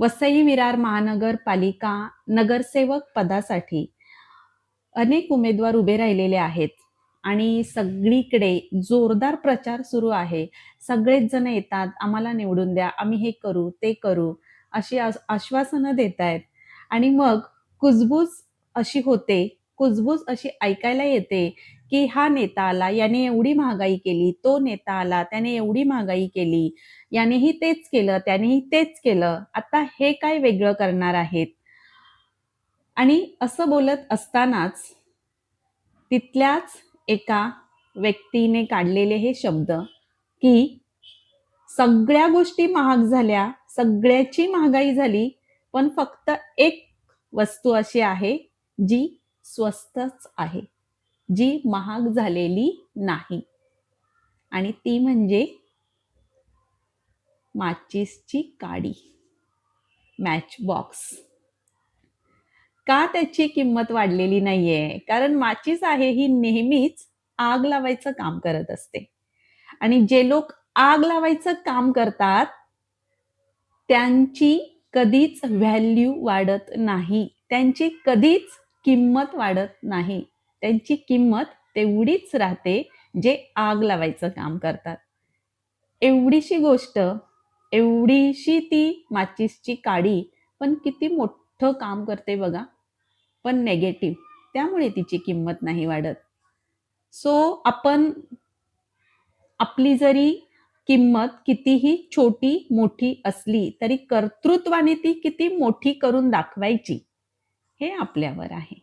वसई विरार महानगरपालिका नगरसेवक पदासाठी अनेक उमेदवार उभे राहिलेले आहेत आणि सगळीकडे जोरदार प्रचार सुरू आहे. सगळेच जण येतात, आम्हाला निवडून द्या, आम्ही हे करू, ते करू, अशी आश्वासनं देत आहेत. आणि मग कुजबूज अशी होते, कुजबूज अशी ऐकायला येते, की हा नेता आला, याने एवढी महागाई केली, तो नेता आला, त्याने एवढी महागाई केली, यानेही तेच केलं, त्यानेही तेच केलं, आता हे काय वेगळं करणार आहेत. आणि असं बोलत असतानाच तिथल्याच एका व्यक्तीने काढलेले हे शब्द, की सगळ्या गोष्टी महाग झाल्या, सगळ्याची महागाई झाली, पण फक्त एक वस्तू अशी आहे जी स्वस्तच आहे, जी महाग झालेली नाही, आणि ती म्हणजे माचीसची काडी, मॅच बॉक्स. का त्याची किंमत वाढलेली नाहीये? कारण माचीस आहे ही नेहमीच आग लावायचं काम करत असते, आणि जे लोक आग लावायचं काम करतात त्यांची कधीच व्हॅल्यू वाढत नाही, त्यांची कधीच किंमत वाढत नाही. त्यांची किंमत तेवढीच राहते जे आग लावायचं काम करतात. एवढीशी गोष्ट, एवढीशी ती माचीसची काडी, पण किती मोठं काम करते बघा, पण नेगेटिव्ह, त्यामुळे तिची किंमत नाही वाढत. सो आपण आपली जरी किंमत कितीही छोटी मोठी असली तरी कर्तृत्वाने ती किती मोठी करून दाखवायची, हे आपल्यावर आहे.